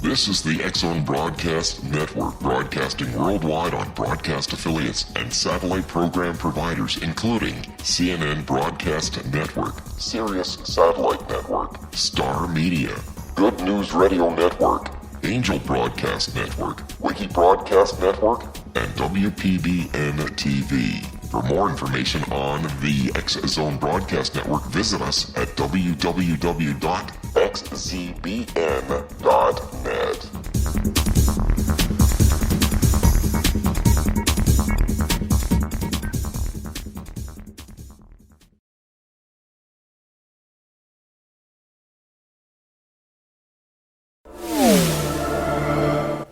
This is the X-Zone Broadcast Network, broadcasting worldwide on broadcast affiliates and satellite program providers, including CNN Broadcast Network, Sirius Satellite Network, Star Media, Good News Radio Network, Angel Broadcast Network, Wiki Broadcast Network, and WPBN TV. For more information on the X-Zone Broadcast Network, visit us at www.xzbn.net.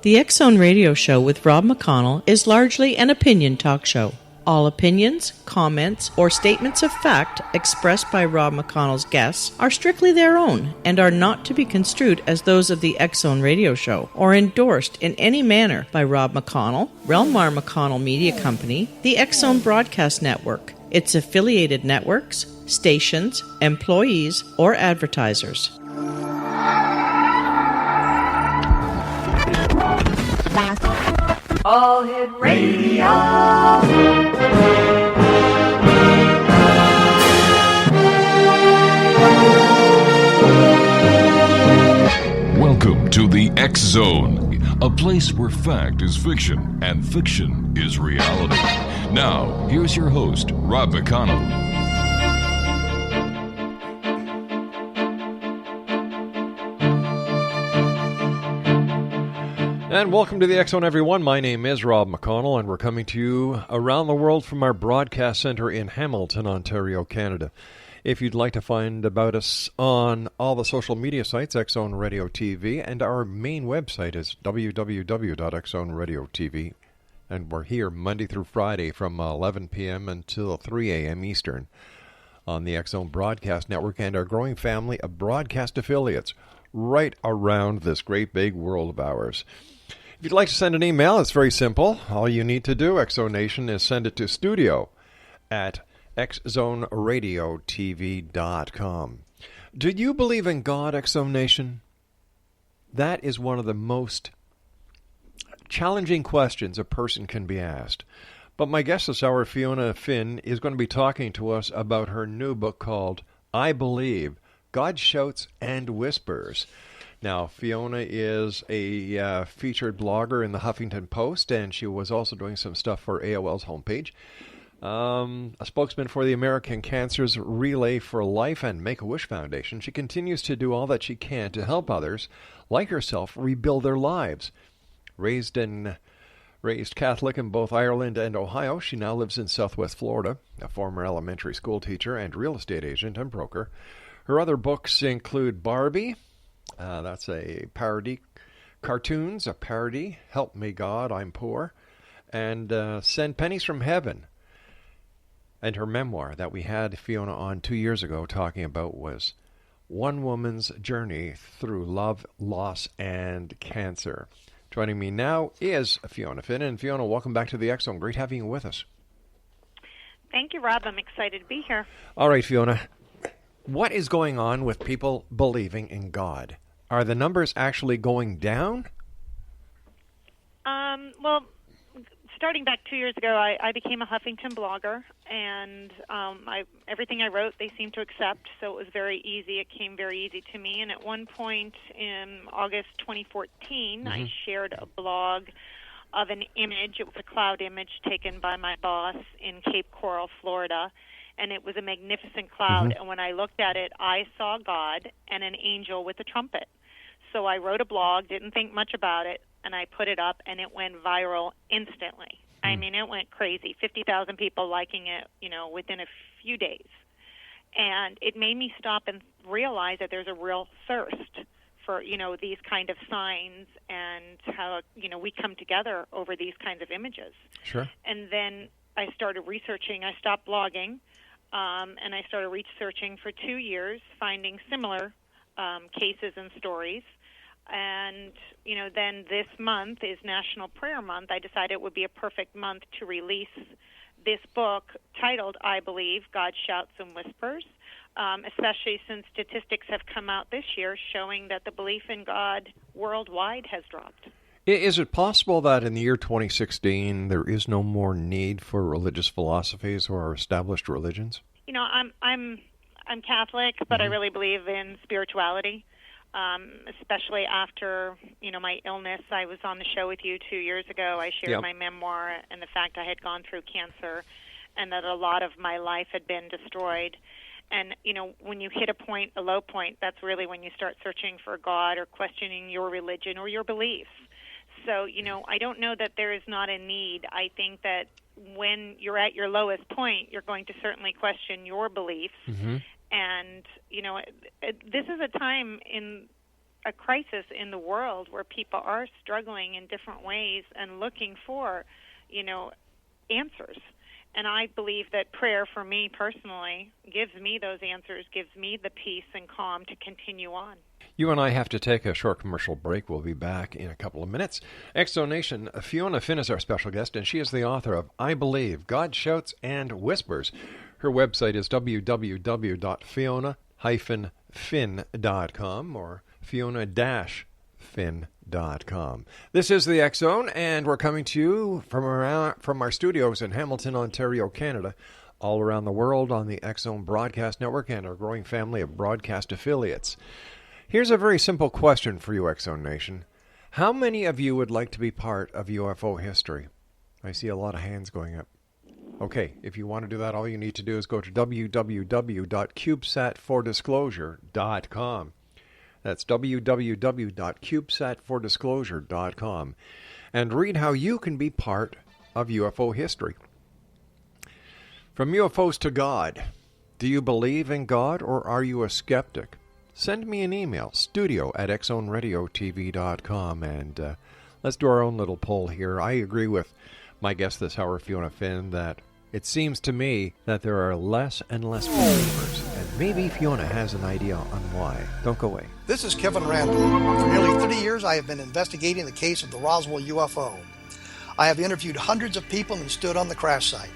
The X-Zone Radio Show with Rob McConnell is largely an opinion talk show. All opinions, comments, or statements of fact expressed by Rob McConnell's guests are strictly their own and are not to be construed as those of the X-Zone Radio Show or endorsed in any manner by Rob McConnell, Relmar McConnell Media Company, the X-Zone Broadcast Network, its affiliated networks, stations, employees, or advertisers. All Hit Radio. Welcome to the X-Zone, a place where fact is fiction and fiction is reality. Now, here's your host, Rob McConnell. And welcome to the X-Zone, everyone. My name is Rob McConnell, and we're coming to you around the world from our broadcast center in Hamilton, Ontario, Canada. If you'd like to find about us on all the social media sites, X-Zone Radio TV, and our main website is www.xzoneradiotv. And we're here Monday through Friday from 11 p.m. until 3 a.m. Eastern on the X-Zone Broadcast Network and our growing family of broadcast affiliates right around this great big world of ours. If you'd like to send an email, it's very simple. All you need to do, X-Zone Nation, is send it to studio@xzoneradiotv.com. Do you believe in God, X-Zone Nation? That is one of the most challenging questions a person can be asked. But my guest this hour, Fiona Finn, is going to be talking to us about her new book called I Believe, God Shouts and Whispers. Now, Fiona is a featured blogger in the Huffington Post, and she was also doing some stuff for AOL's homepage. A spokesman for the American Cancer's Relay for Life and Make-A-Wish Foundation. She continues to do all that she can to help others, like herself, rebuild their lives. Raised Catholic in both Ireland and Ohio, she now lives in Southwest Florida, a former elementary school teacher and real estate agent and broker. Her other books include Barbie, that's a parody, cartoons, a parody, Help Me God, I'm Poor, and Send Pennies from Heaven. And her memoir that we had Fiona on 2 years ago talking about was One Woman's Journey Through Love, Loss, and Cancer. Joining me now is Fiona Finn. And Fiona, welcome back to the X-Zone. Great having you with us. Thank you, Rob. I'm excited to be here. All right, Fiona. What is going on with people believing in God? Are the numbers actually going down? Well, starting back 2 years ago, I became a Huffington blogger, and everything I wrote, they seemed to accept, so it was very easy. It came very easy to me, and at one point in August 2014, I shared a blog of an image. It was a cloud image taken by my boss in Cape Coral, Florida, and it was a magnificent cloud. And when I looked at it, I saw God and an angel with a trumpet. So I wrote a blog, didn't think much about it, and I put it up, and it went viral instantly. I mean, it went crazy. 50,000 people liking it, within a few days. And it made me stop and realize that there's a real thirst for, these kind of signs and how, we come together over these kinds of images. Sure. And then I started researching. I stopped blogging. And I started researching for 2 years, finding similar cases and stories. And, then this month is National Prayer Month. I decided it would be a perfect month to release this book titled I Believe, God Shouts and Whispers. especially since statistics have come out this year showing that the belief in God worldwide has dropped. Is it possible that in the year 2016 there is no more need for religious philosophies or established religions? You know, I'm Catholic, but I really believe in spirituality. Especially after, my illness. I was on the show with you 2 years ago. I shared my memoir and the fact I had gone through cancer and that a lot of my life had been destroyed. And, when you hit a low point, that's really when you start searching for God or questioning your religion or your beliefs. So, I don't know that there is not a need. I think that when you're at your lowest point, you're going to certainly question your beliefs. Mm-hmm. And, this is a time in a crisis in the world where people are struggling in different ways and looking for, answers. And I believe that prayer for me personally gives me those answers, gives me the peace and calm to continue on. You and I have to take a short commercial break. We'll be back in a couple of minutes. Exonation, Fiona Finn is our special guest, and she is the author of I Believe, God Shouts and Whispers. Her website is www.fiona-finn.com or fiona-finn.com. This is the X Zone, and we're coming to you from our studios in Hamilton, Ontario, Canada, all around the world on the X Zone Broadcast Network and our growing family of broadcast affiliates. Here's a very simple question for you, X Zone Nation. How many of you would like to be part of UFO history? I see a lot of hands going up. Okay, if you want to do that, all you need to do is go to www.cubesatfordisclosure.com. That's www.cubesatfordisclosure.com. And read how you can be part of UFO history. From UFOs to God. Do you believe in God or are you a skeptic? Send me an email, studio@xzoneradiotv.com, and let's do our own little poll here. I agree with my guest this hour, Fiona Finn, that it seems to me that there are less and less believers, and maybe Fiona has an idea on why. Don't go away. This is Kevin Randall. For nearly 30 years, I have been investigating the case of the Roswell UFO. I have interviewed hundreds of people and stood on the crash site.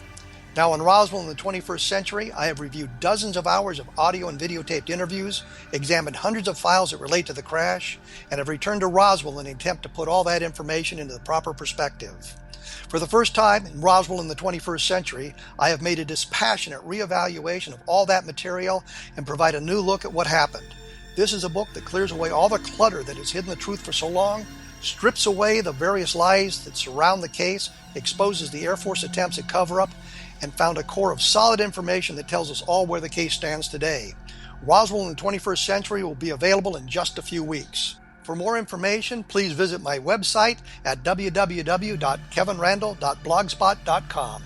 Now in Roswell in the 21st century, I have reviewed dozens of hours of audio and videotaped interviews, examined hundreds of files that relate to the crash, and have returned to Roswell in an attempt to put all that information into the proper perspective. For the first time in Roswell in the 21st century, I have made a dispassionate reevaluation of all that material and provide a new look at what happened. This is a book that clears away all the clutter that has hidden the truth for so long, strips away the various lies that surround the case, exposes the Air Force attempts at cover-up, and found a core of solid information that tells us all where the case stands today. Roswell in the 21st century will be available in just a few weeks. For more information, please visit my website at www.kevinrandall.blogspot.com.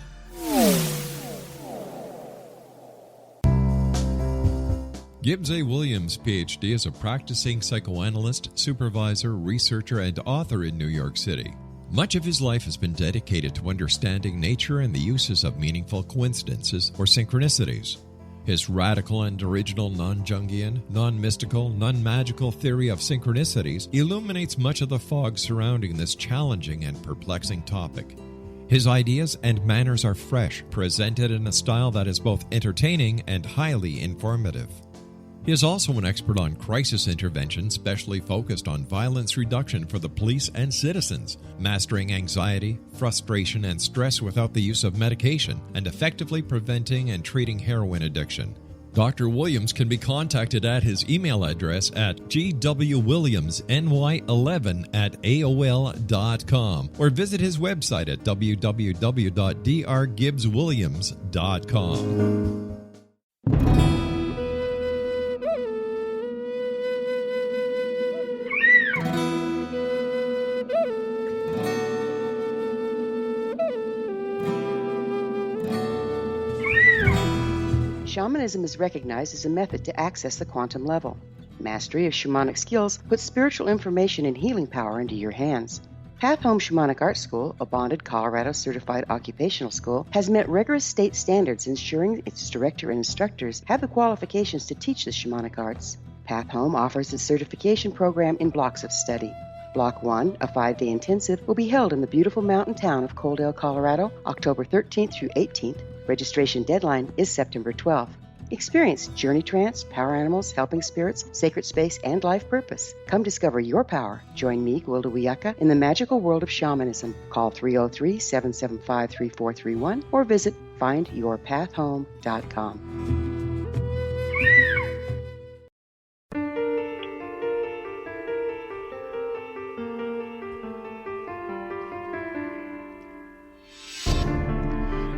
Gibbs A. Williams, Ph.D., is a practicing psychoanalyst, supervisor, researcher, and author in New York City. Much of his life has been dedicated to understanding nature and the uses of meaningful coincidences or synchronicities. His radical and original non-Jungian, non-mystical, non-magical theory of synchronicities illuminates much of the fog surrounding this challenging and perplexing topic. His ideas and manners are fresh, presented in a style that is both entertaining and highly informative. He is also an expert on crisis intervention, specially focused on violence reduction for the police and citizens, mastering anxiety, frustration, and stress without the use of medication, and effectively preventing and treating heroin addiction. Dr. Williams can be contacted at his email address at gwwilliamsny11@aol.com or visit his website at www.drgibbswilliams.com. Shamanism is recognized as a method to access the quantum level. Mastery of shamanic skills puts spiritual information and healing power into your hands. Path Home Shamanic Art School, a bonded Colorado certified occupational school, has met rigorous state standards, ensuring its director and instructors have the qualifications to teach the shamanic arts. Path Home offers its certification program in blocks of study. Block 1, a 5-day intensive, will be held in the beautiful mountain town of Coaldale, Colorado, October 13th through 18th. Registration deadline is September 12th. Experience Journey Trance, Power Animals, Helping Spirits, Sacred Space, and Life Purpose. Come discover your power. Join me, Gwilda Wiyaka, in the magical world of shamanism. Call 303-775-3431 or visit findyourpathhome.com.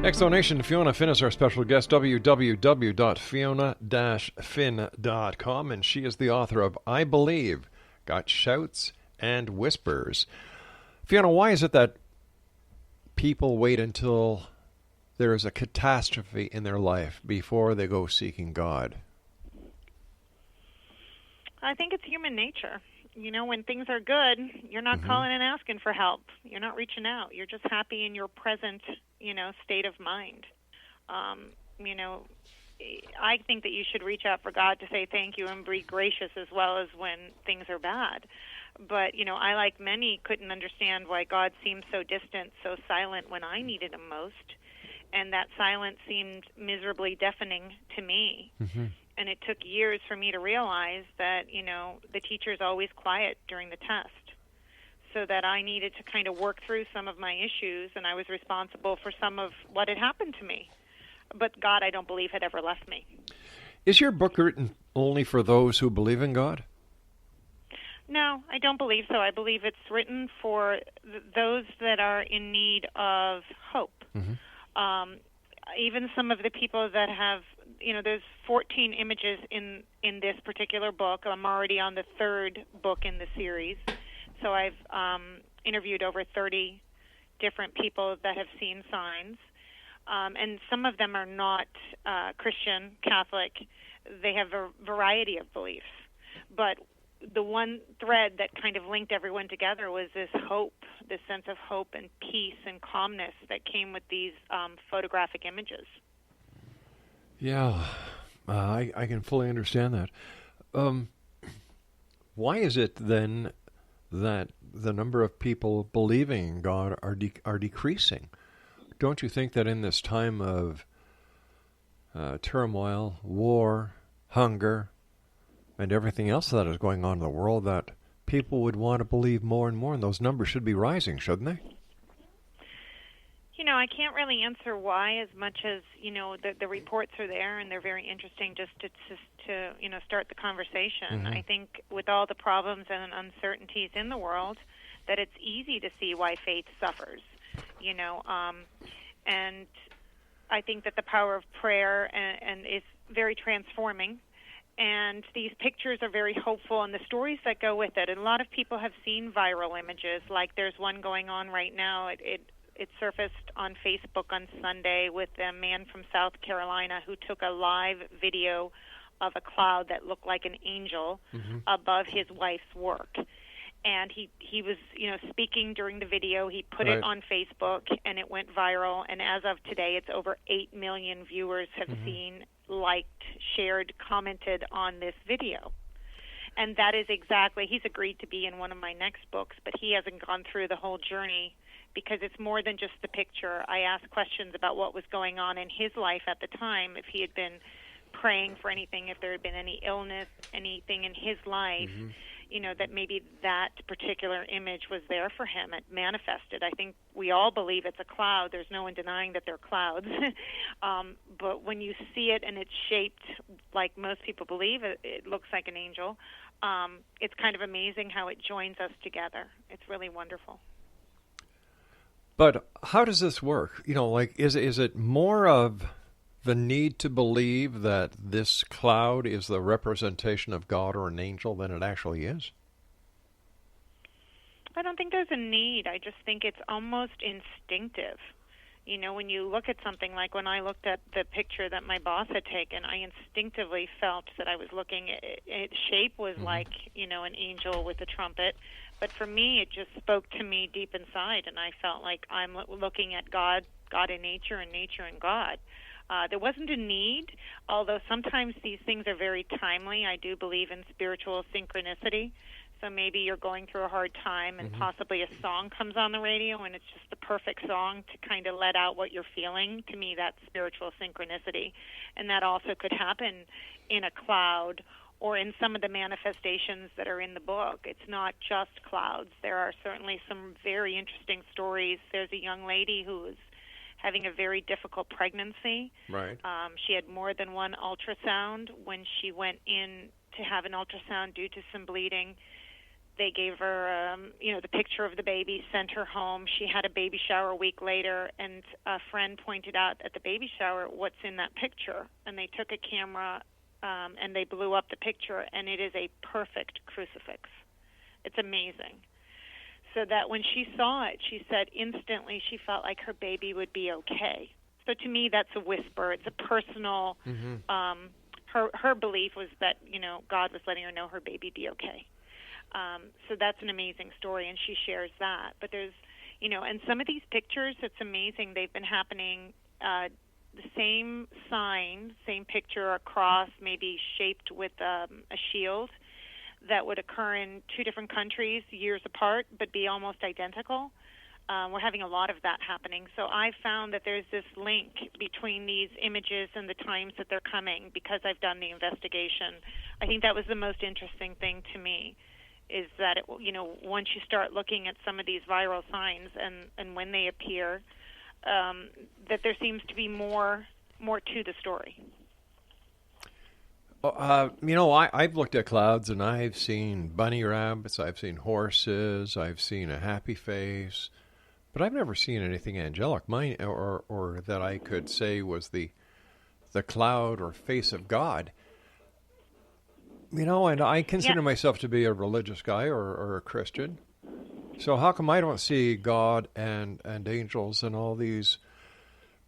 Exonation, Fiona Finn is our special guest, www.fiona-finn.com, and she is the author of I Believe, Got Shouts and Whispers. Fiona, why is it that people wait until there is a catastrophe in their life before they go seeking God? I think it's human nature. You know, when things are good, you're not calling and asking for help. You're not reaching out. You're just happy in your present, state of mind. I think that you should reach out for God to say thank you and be gracious as well as when things are bad. But, I, like many, couldn't understand why God seemed so distant, so silent when I needed him most. And that silence seemed miserably deafening to me. And it took years for me to realize that, the teacher's always quiet during the test. So that I needed to kind of work through some of my issues, and I was responsible for some of what had happened to me. But God, I don't believe, had ever left me. Is your book written only for those who believe in God? No, I don't believe so. I believe it's written for those that are in need of hope. Even some of the people that have, there's 14 images in this particular book. I'm already on the third book in the series. So I've interviewed over 30 different people that have seen signs. And some of them are not Christian, Catholic. They have a variety of beliefs. But the one thread that kind of linked everyone together was this hope, this sense of hope and peace and calmness that came with these photographic images. Yeah, I can fully understand that. Why is it then that the number of people believing in God are decreasing? Don't you think that in this time of turmoil, war, hunger, and everything else that is going on in the world, that people would want to believe more and more, and those numbers should be rising, shouldn't they? I can't really answer why, as much as, the reports are there, and they're very interesting just to start the conversation. I think with all the problems and uncertainties in the world, that it's easy to see why faith suffers, and I think that the power of prayer and is very transforming. And these pictures are very hopeful, and the stories that go with it. And a lot of people have seen viral images, like there's one going on right now. It surfaced on Facebook on Sunday with a man from South Carolina who took a live video of a cloud that looked like an angel above his wife's work. And he was, speaking during the video. He put it on Facebook, and it went viral. And as of today, it's over 8 million viewers have seen, liked, shared, commented on this video. And that is exactly, he's agreed to be in one of my next books, but he hasn't gone through the whole journey because it's more than just the picture. I asked questions about what was going on in his life at the time, if he had been praying for anything, if there had been any illness, anything in his life, that maybe that particular image was there for him. It manifested. I think we all believe it's a cloud. There's no one denying that they're clouds. But when you see it and it's shaped like most people believe, it looks like an angel. It's kind of amazing how it joins us together. It's really wonderful. But how does this work? Is it more of the need to believe that this cloud is the representation of God or an angel than it actually is? I don't think there's a need. I just think it's almost instinctive. When you look at something, like when I looked at the picture that my boss had taken, I instinctively felt that I was looking at its shape was like, an angel with a trumpet. But for me, it just spoke to me deep inside, and I felt like I'm looking at God in nature, and nature in God. There wasn't a need, although sometimes these things are very timely. I do believe in spiritual synchronicity. So maybe you're going through a hard time and possibly a song comes on the radio and it's just the perfect song to kind of let out what you're feeling. To me, that's spiritual synchronicity. And that also could happen in a cloud or in some of the manifestations that are in the book. It's not just clouds. There are certainly some very interesting stories. There's a young lady who was having a very difficult pregnancy. Right. She had more than one ultrasound. When she went in to have an ultrasound due to some bleeding, they gave her, the picture of the baby, sent her home. She had a baby shower a week later, and a friend pointed out at the baby shower, what's in that picture? And they took a camera, and they blew up the picture, and it is a perfect crucifix. It's amazing. So that when she saw it, she said instantly she felt like her baby would be okay. So to me, that's a whisper. It's a personal, her belief was that, God was letting her know her baby be okay. So that's an amazing story, and she shares that. But there's, and some of these pictures, it's amazing. They've been happening, the same sign, same picture across, maybe shaped with a shield, that would occur in two different countries years apart, but be almost identical. We're having a lot of that happening. So I found that there's this link between these images and the times that they're coming because I've done the investigation. I think that was the most interesting thing to me, is that, once you start looking at some of these viral signs and when they appear, that there seems to be more to the story. I've looked at clouds and I've seen bunny rabbits, I've seen horses, I've seen a happy face, but I've never seen anything angelic, mine or that I could say was the cloud or face of God. And I consider myself to be a religious guy or a Christian. So how come I don't see God and angels and all these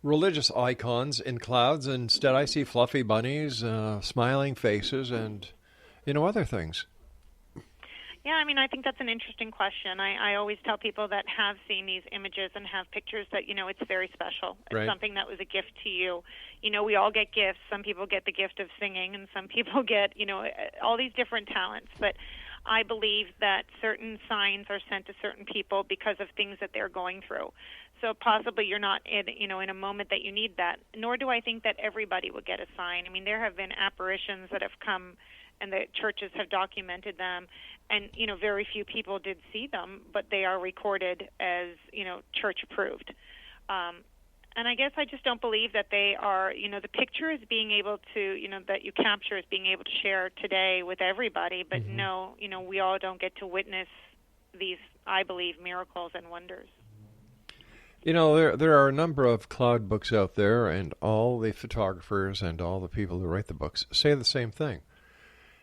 religious icons in clouds? Instead, I see fluffy bunnies, smiling faces, and, other things. Yeah, I think that's an interesting question. I always tell people that have seen these images and have pictures that, it's very special. It's right. Something that was a gift to you. We all get gifts. Some people get the gift of singing, and some people get, all these different talents. But I believe that certain signs are sent to certain people because of things that they're going through. So possibly you're not in a moment that you need that, nor do I think that everybody will get a sign. There have been apparitions that have come, and the churches have documented them, and, very few people did see them, but they are recorded as, church approved. And I guess I just don't believe that they are, the picture is being able to, that you capture is being able to share today with everybody, but no, we all don't get to witness these, I believe, miracles and wonders. There are a number of cloud books out there, and all the photographers and all the people who write the books say the same thing.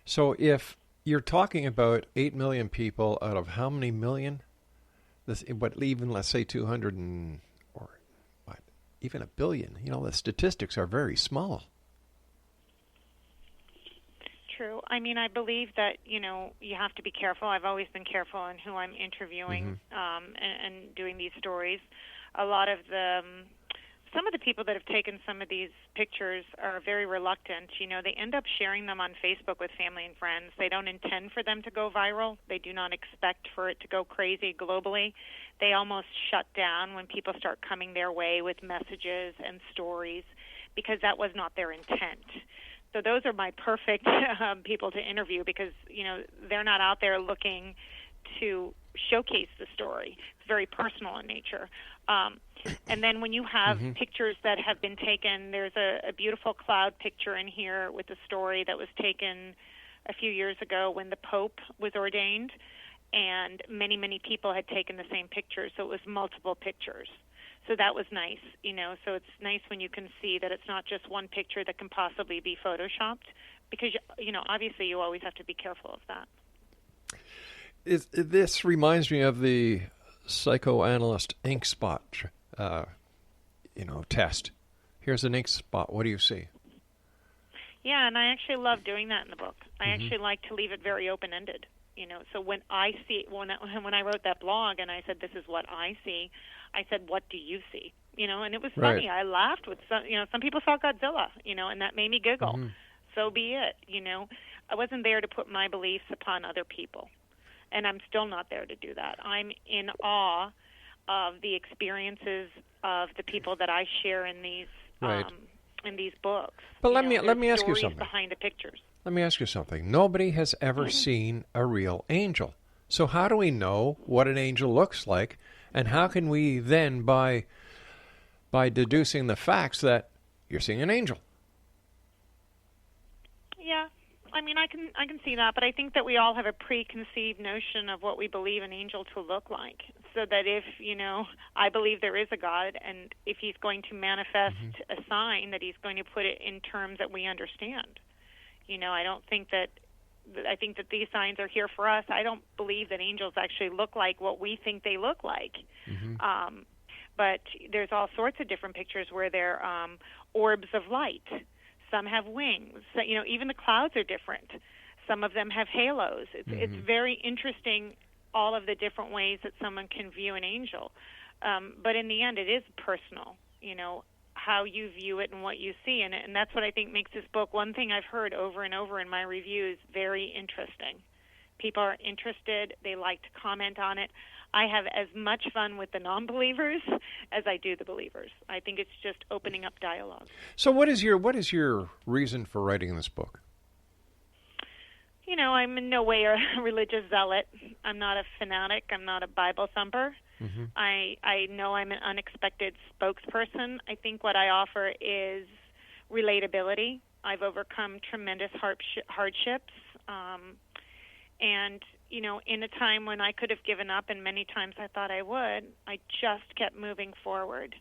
So if you're talking about 8 million people out of how many million? Even let's say 200 even a billion. The statistics are very small. True. I believe that, you have to be careful. I've always been careful in who I'm interviewing and doing these stories. A lot of some of the people that have taken some of these pictures are very reluctant. They end up sharing them on Facebook with family and friends. They don't intend for them to go viral. They do not expect for it to go crazy globally. They almost shut down when people start coming their way with messages and stories because that was not their intent. So those are my perfect people to interview because, they're not out there looking to showcase the story. It's very personal in nature. And then when you have pictures that have been taken, there's a beautiful cloud picture in here with a story that was taken a few years ago when the Pope was ordained, and many, many people had taken the same picture, so it was multiple pictures. So that was nice, so it's nice when you can see that it's not just one picture that can possibly be photoshopped because, obviously you always have to be careful of that. This reminds me of the psychoanalyst ink spot, test. Here's an ink spot. What do you see? Yeah, and I actually love doing that in the book. I actually like to leave it very open-ended. So when I see when I wrote that blog and I said this is what I see, I said what do you see? And it was funny. I laughed with some people saw Godzilla, and that made me giggle. So be it. I wasn't there to put my beliefs upon other people. and I'm still not there to do that. I'm in awe of the experiences of the people that I share in these books. But let me ask you something. Behind the pictures. Let me ask you something. Nobody has ever seen a real angel. So how do we know what an angel looks like, and how can we then, by deducing the facts, that you're seeing an angel? Yeah, I mean, I can see that, but I think that we all have a preconceived notion of what we believe an angel to look like. So that if, I believe there is a God, and if he's going to manifest a sign, that he's going to put it in terms that we understand. I think that these signs are here for us. I don't believe that angels actually look like what we think they look like. But there's all sorts of different pictures where they're orbs of light. Some have wings. So, even the clouds are different. Some of them have halos. It's very interesting, all of the different ways that someone can view an angel. But in the end, it is personal, how you view it and what you see in it. And that's what I think makes this book, one thing I've heard over and over in my reviews, very interesting. People are interested. They like to comment on it. I have as much fun with the non-believers as I do the believers. I think it's just opening up dialogue. So what is your reason for writing this book? I'm in no way a religious zealot. I'm not a fanatic. I'm not a Bible thumper. I know I'm an unexpected spokesperson. I think what I offer is relatability. I've overcome tremendous hardships. And, in a time when I could have given up, and many times I thought I would, I just kept moving forward.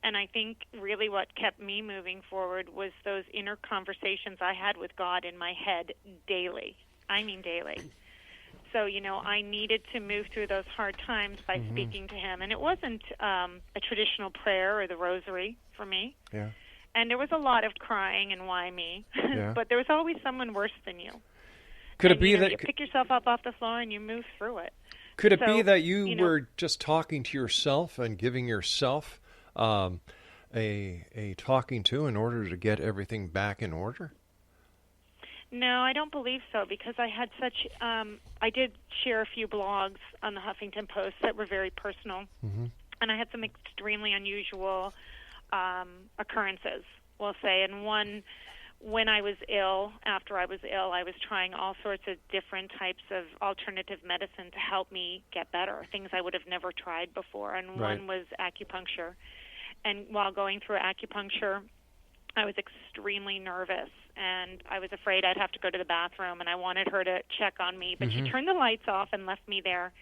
And I think really what kept me moving forward was those inner conversations I had with God in my head daily. I mean daily. So, I needed to move through those hard times by speaking to him. And it wasn't a traditional prayer or the rosary for me. Yeah. And there was a lot of crying and why me. Yeah. But there was always someone worse than you. Could it be that you pick yourself up off the floor and you move through it? Could it be that you were just talking to yourself and giving yourself a talking to in order to get everything back in order? No, I don't believe so, because I had such I did share a few blogs on the Huffington Post that were very personal, and I had some extremely unusual occurrences, we'll say. And one, when I was ill, after I was ill, I was trying all sorts of different types of alternative medicine to help me get better, things I would have never tried before. And one was acupuncture. And while going through acupuncture, I was extremely nervous, and I was afraid I'd have to go to the bathroom, and I wanted her to check on me. But she turned the lights off and left me there.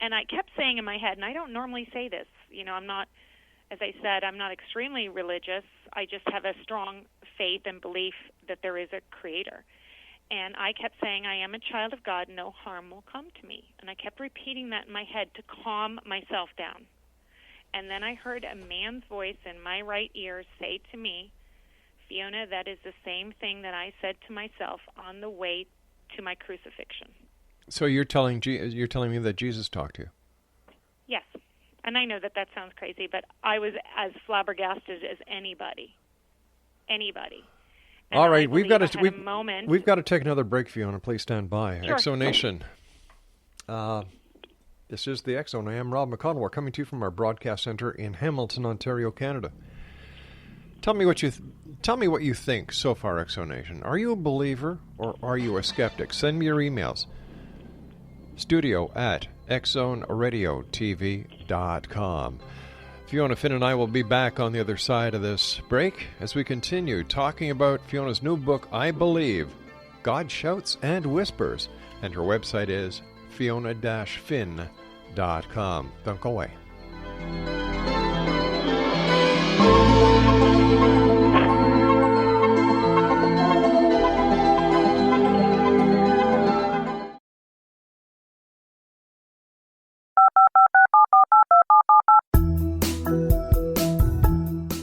And I kept saying in my head, and I don't normally say this, I'm not, as I said, I'm not extremely religious. I just have a strong faith and belief that there is a creator. And I kept saying, I am a child of God, no harm will come to me. And I kept repeating that in my head to calm myself down. And then I heard a man's voice in my right ear say to me, Fiona, that is the same thing that I said to myself on the way to my crucifixion. So you're telling me that Jesus talked to you? Yes. And I know that sounds crazy, but I was as flabbergasted as anybody. Anybody. And all right, we've got to take another break, Fiona. Please stand by. Sure. Exonation. This is the X Zone. I am Rob McConnell. We're coming to you from our broadcast center in Hamilton, Ontario, Canada. Tell me what you think so far, Exonation. Are you a believer or are you a skeptic? Send me your emails. studio@xzoneradiotv.com. Fiona Finn and I will be back on the other side of this break as we continue talking about Fiona's new book, I Believe, God Shouts and Whispers. And her website is fiona-finn.com. Don't go away.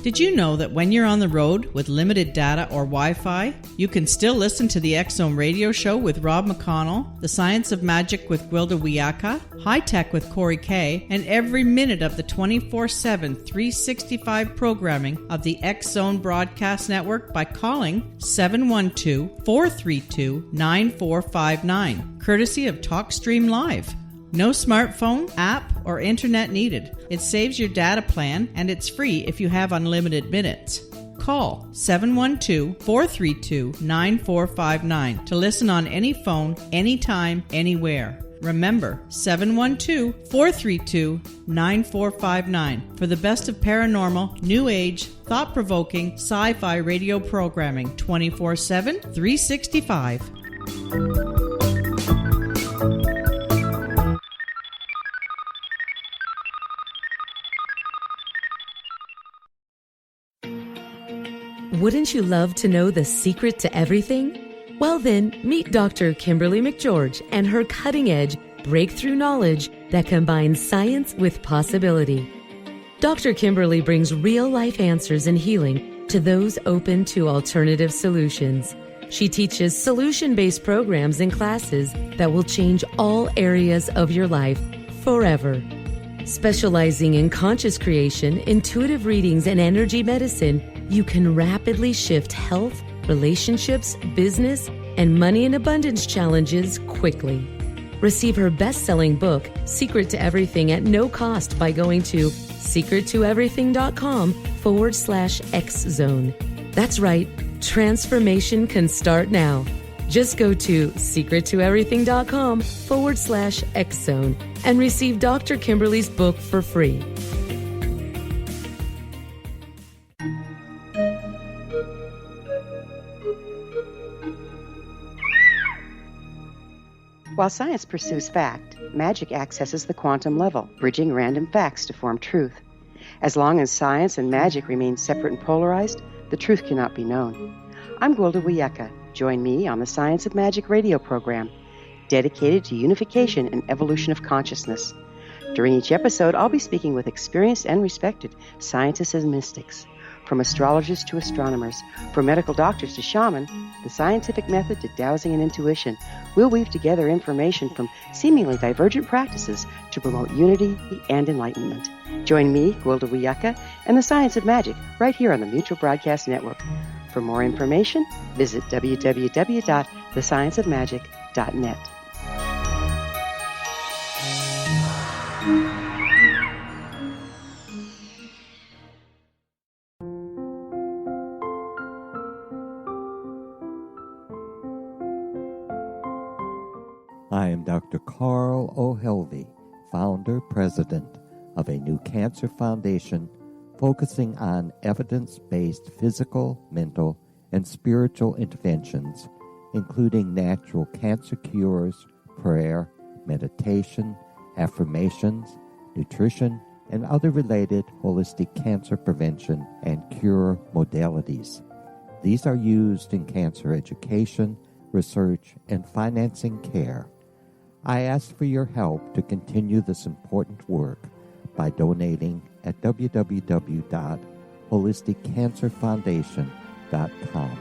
Did you know that when you're on the road with limited data or Wi-Fi, you can still listen to the X-Zone radio show with Rob McConnell, The Science of Magic with Gwilda Wiyaka, High Tech with Corey Kay, and every minute of the 24/7, 365 programming of the X-Zone Broadcast Network by calling 712-432-9459, courtesy of TalkStream Live. No smartphone, app, or internet needed. It saves your data plan, and it's free if you have unlimited minutes. Call 712-432-9459 to listen on any phone, anytime, anywhere. Remember, 712-432-9459 for the best of paranormal, new age, thought-provoking, sci-fi radio programming 24/7, 365. Wouldn't you love to know the secret to everything? Well then, meet Dr. Kimberly McGeorge and her cutting-edge breakthrough knowledge that combines science with possibility. Dr. Kimberly brings real-life answers and healing to those open to alternative solutions. She teaches solution-based programs and classes that will change all areas of your life forever. Specializing in conscious creation, intuitive readings, and energy medicine, you can rapidly shift health, relationships, business, and money and abundance challenges quickly. Receive her best-selling book, Secret to Everything, at no cost by going to secrettoeverything.com/X-Zone. That's right, transformation can start now. Just go to secrettoeverything.com/X-Zone and receive Dr. Kimberly's book for free. While science pursues fact, magic accesses the quantum level, bridging random facts to form truth. As long as science and magic remain separate and polarized, the truth cannot be known. I'm Gwilda Wiyaka. Join me on the Science of Magic radio program, dedicated to unification and evolution of consciousness. During each episode, I'll be speaking with experienced and respected scientists and mystics. From astrologers to astronomers, from medical doctors to shaman, the scientific method to dowsing and intuition, we'll weave together information from seemingly divergent practices to promote unity and enlightenment. Join me, Gwilda Wiyaka, and the Science of Magic right here on the Mutual Broadcast Network. For more information, visit www.thescienceofmagic.net. I am Dr. Carl O'Helvey, founder, president of a new cancer foundation focusing on evidence-based physical, mental, and spiritual interventions, including natural cancer cures, prayer, meditation, affirmations, nutrition, and other related holistic cancer prevention and cure modalities. These are used in cancer education, research, and financing care. I ask for your help to continue this important work by donating at www.holisticcancerfoundation.com.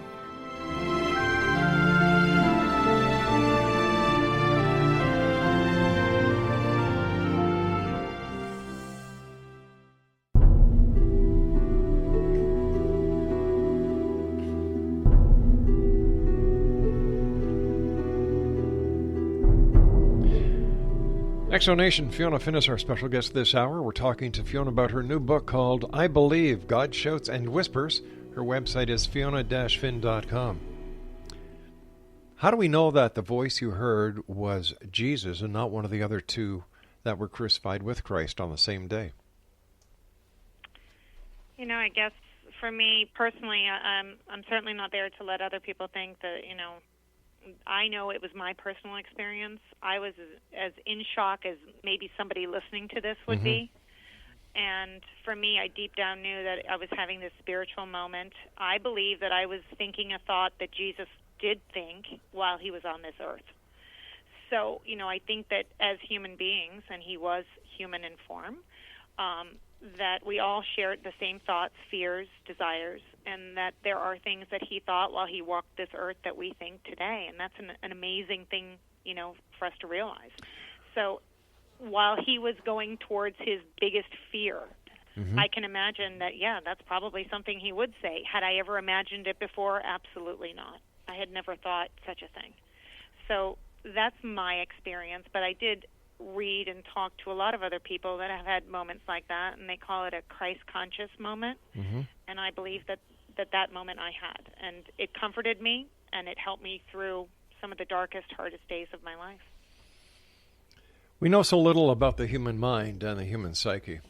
Exonation, Fiona Finn is our special guest this hour. We're talking to Fiona about her new book called I Believe, God Shouts and Whispers. Her website is fiona-finn.com. How do we know that the voice you heard was Jesus and not one of the other two that were crucified with Christ on the same day? You know, I guess for me personally, I'm certainly not there to let other people think that, I know it was my personal experience. I was as in shock as maybe somebody listening to this would be. And for me, I deep down knew that I was having this spiritual moment. I believe that I was thinking a thought that Jesus did think while he was on this earth. So, I think that as human beings, and he was human in form, that we all shared the same thoughts, fears, desires, and that there are things that he thought while he walked this earth that we think today, and that's an amazing thing, for us to realize. So while he was going towards his biggest fear, I can imagine that, that's probably something he would say. Had I ever imagined it before? Absolutely not. I had never thought such a thing. So that's my experience, but I did read and talk to a lot of other people that have had moments like that, and they call it a Christ-conscious moment, and I believe that moment I had, and it comforted me, and it helped me through some of the darkest, hardest days of my life. We know so little about the human mind and the human psyche.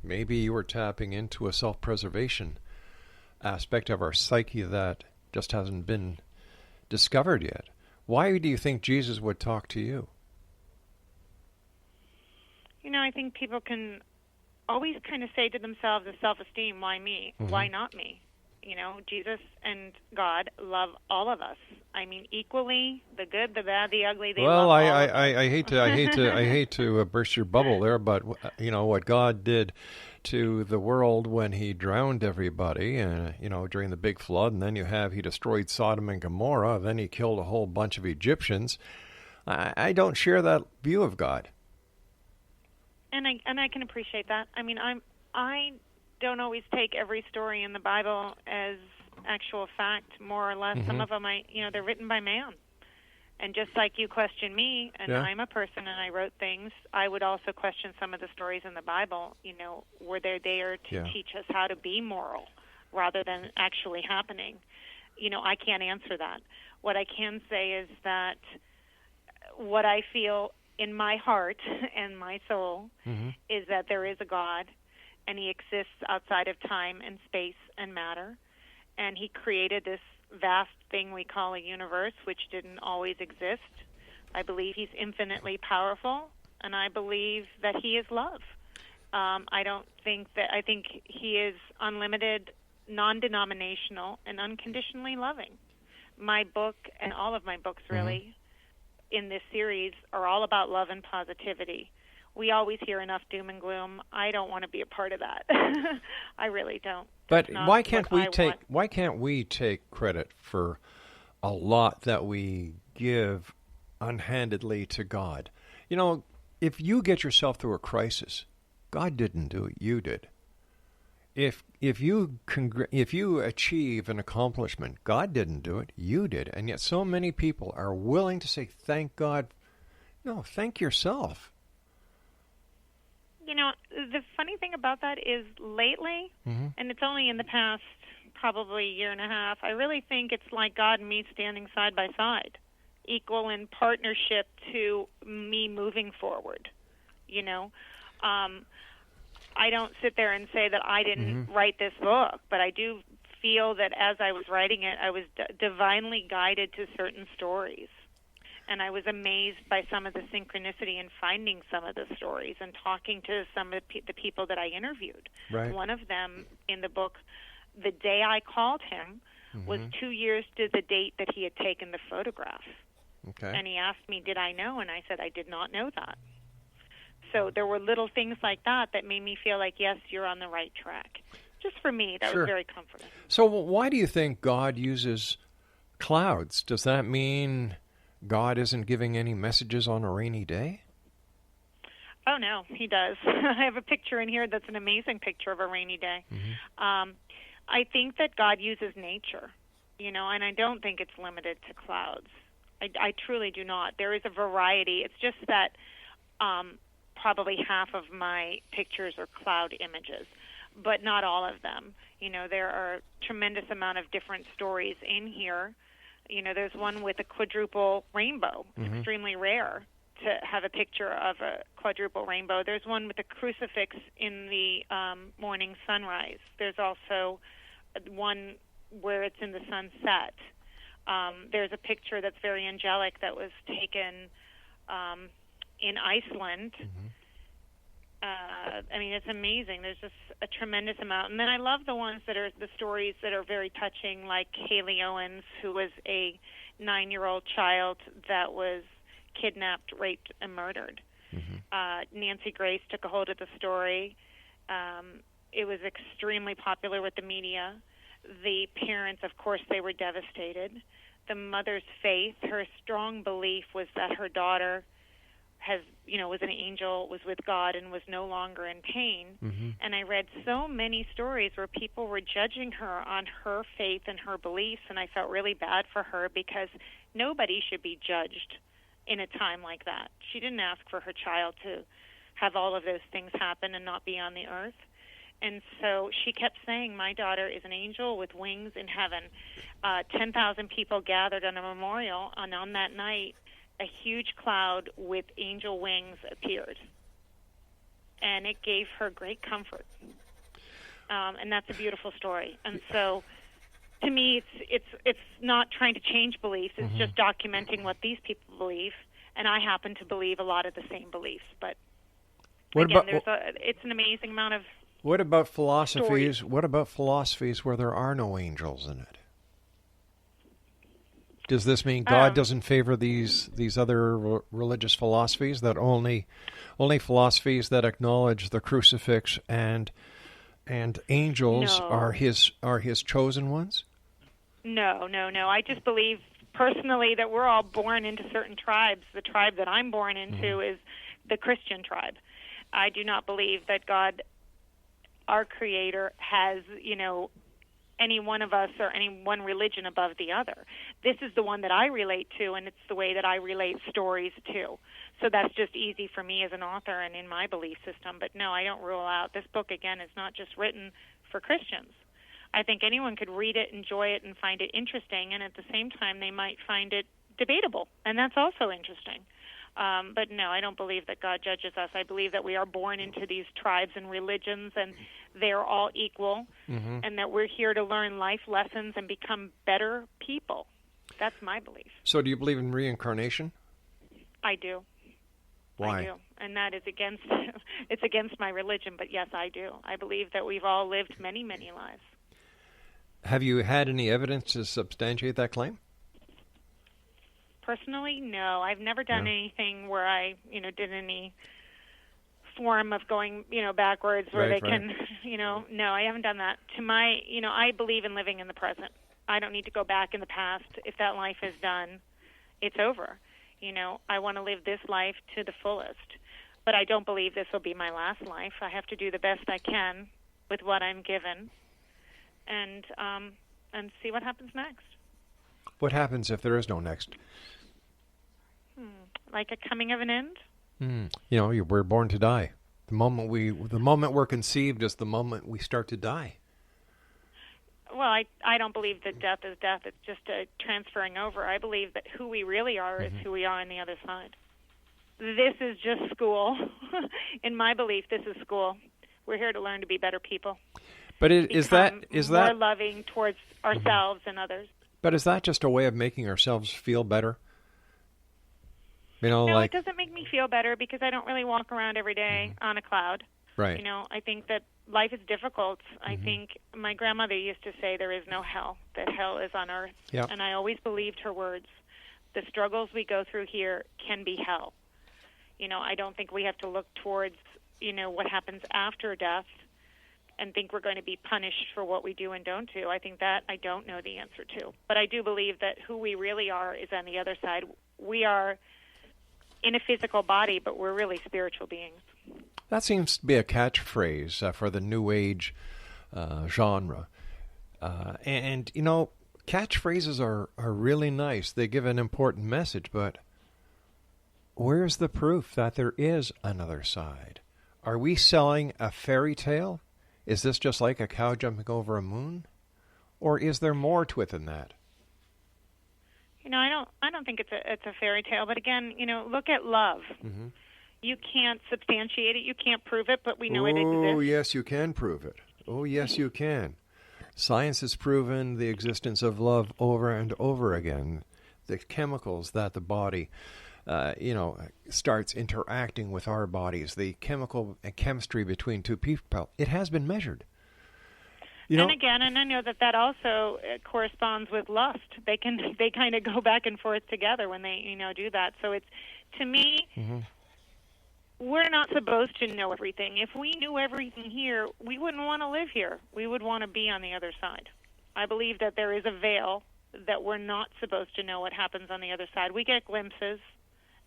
Maybe you were tapping into a self-preservation aspect of our psyche that just hasn't been discovered yet. Why do you think Jesus would talk to you? I think people can always kind of say to themselves, the self-esteem, why me? Why not me? Jesus and God love all of us. I mean, equally, the good, the bad, the ugly. They love all of us. I hate to burst your bubble there, but what God did to the world when He drowned everybody, during the big flood, and then He destroyed Sodom and Gomorrah, then He killed a whole bunch of Egyptians. I don't share that view of God. And I can appreciate that. I mean, I don't always take every story in the Bible as actual fact, more or less. Some of them, they're written by man. And just like you question me, and I'm a person and I wrote things, I would also question some of the stories in the Bible. Were they there to teach us how to be moral rather than actually happening? I can't answer that. What I can say is that what I feel in my heart and my soul is that there is a God, and He exists outside of time and space and matter, and He created this vast thing we call a universe, which didn't always exist. I believe He's infinitely powerful, and I believe that He is love. I think He is unlimited, non-denominational, and unconditionally loving. My book, and all of my books really, in this series are all about love and positivity. We always hear enough doom and gloom. I don't want to be a part of that. I really don't. But why can't we take credit for a lot that we give unhandedly to God? If you get yourself through a crisis, God didn't do it, you did. If you achieve an accomplishment, God didn't do it, you did. And yet so many people are willing to say, thank God. No, thank yourself. The funny thing about that is lately, and it's only in the past probably year and a half, I really think it's like God and me standing side by side, equal in partnership to me moving forward. I don't sit there and say that I didn't write this book, but I do feel that as I was writing it, I was divinely guided to certain stories. And I was amazed by some of the synchronicity in finding some of the stories and talking to some of the people that I interviewed. Right. One of them in the book, the day I called him, was 2 years to the date that he had taken the photograph. Okay. And he asked me, did I know? And I said, I did not know that. So there were little things like that made me feel like, yes, you're on the right track. Just for me, that was very comforting. So why do you think God uses clouds? Does that mean God isn't giving any messages on a rainy day? Oh, no, He does. I have a picture in here that's an amazing picture of a rainy day. I think that God uses nature, and I don't think it's limited to clouds. I truly do not. There is a variety. It's just that probably half of my pictures are cloud images, but not all of them. There are a tremendous amount of different stories in here. There's one with a quadruple rainbow, extremely rare to have a picture of a quadruple rainbow. There's one with a crucifix in the morning sunrise. There's also one where it's in the sunset. There's a picture that's very angelic that was taken in Iceland. It's amazing. There's just a tremendous amount. And then I love the ones that are the stories that are very touching, like Haley Owens, who was a 9-year-old child that was kidnapped, raped, and murdered. Nancy Grace took a hold of the story, It was extremely popular with the media. The parents, of course, they were devastated. The mother's faith, her strong belief was that her daughter was an angel, was with God, and was no longer in pain. Mm-hmm. And I read so many stories where people were judging her on her faith and her beliefs, and I felt really bad for her because nobody should be judged in a time like that. She didn't ask for her child to have all of those things happen and not be on the earth. And so she kept saying, my daughter is an angel with wings in heaven. 10,000 people gathered on a memorial, and on that night, a huge cloud with angel wings appeared. And it gave her great comfort. And that's a beautiful story. And so, to me, it's not trying to change beliefs. It's just documenting what these people believe. And I happen to believe a lot of the same beliefs. But it's an amazing amount of What about philosophies? stories. What about philosophies where there are no angels in it? Does this mean God doesn't favor these other religious philosophies, that only philosophies that acknowledge the crucifix and angels are his chosen ones? No. I just believe personally that we're all born into certain tribes. The tribe that I'm born into is the Christian tribe. I do not believe that God, our Creator, has, any one of us or any one religion above the other. This is the one that I relate to, and it's the way that I relate stories to. So that's just easy for me as an author and in my belief system. But no, I don't rule out. This book, again, is not just written for Christians. I think anyone could read it, enjoy it, and find it interesting, and at the same time they might find it debatable, and that's also interesting. But no, I don't believe that God judges us. I believe that we are born into these tribes and religions, and they're all equal, and that we're here to learn life lessons and become better people. That's my belief. So do you believe in reincarnation? I do. Why? I do. And that is it's against my religion, but yes, I do. I believe that we've all lived many, many lives. Have you had any evidence to substantiate that claim? Personally, no. I've never done anything where I, did any form of going, backwards where they can, no, I haven't done that. To my, I believe in living in the present. I don't need to go back in the past. If that life is done, it's over. I want to live this life to the fullest. But I don't believe this will be my last life. I have to do the best I can with what I'm given and see what happens next. What happens if there is no next? Like a coming of an end? We're born to die. The moment we're conceived is the moment we start to die. Well, I don't believe that death is death. It's just a transferring over. I believe that who we really are is who we are on the other side. This is just school. In my belief, this is school. We're here to learn to be better people. But is that more loving towards ourselves and others? But is that just a way of making ourselves feel better? No, it doesn't make me feel better because I don't really walk around every day on a cloud. Right. I think that life is difficult. I think my grandmother used to say there is no hell, that hell is on earth. Yep. And I always believed her words. The struggles we go through here can be hell. I don't think we have to look towards, what happens after death and think we're going to be punished for what we do and don't do. I think that I don't know the answer to. But I do believe that who we really are is on the other side. We are in a physical body, but we're really spiritual beings. That seems to be a catchphrase for the New Age genre. And catchphrases are really nice. They give an important message, but where's the proof that there is another side? Are we selling a fairy tale? Is this just like a cow jumping over a moon? Or is there more to it than that? I don't think it's a fairy tale, but again, look at love. You can't substantiate it, you can't prove it, but we know it exists. Oh, yes, you can prove it. Oh, yes, you can. Science has proven the existence of love over and over again. The chemicals that the body, starts interacting with our bodies, the chemistry between two people, it has been measured. And again, and I know that also corresponds with lust. They kind of go back and forth together when they do that. So it's, to me, we're not supposed to know everything. If we knew everything here, we wouldn't want to live here. We would want to be on the other side. I believe that there is a veil that we're not supposed to know what happens on the other side. We get glimpses.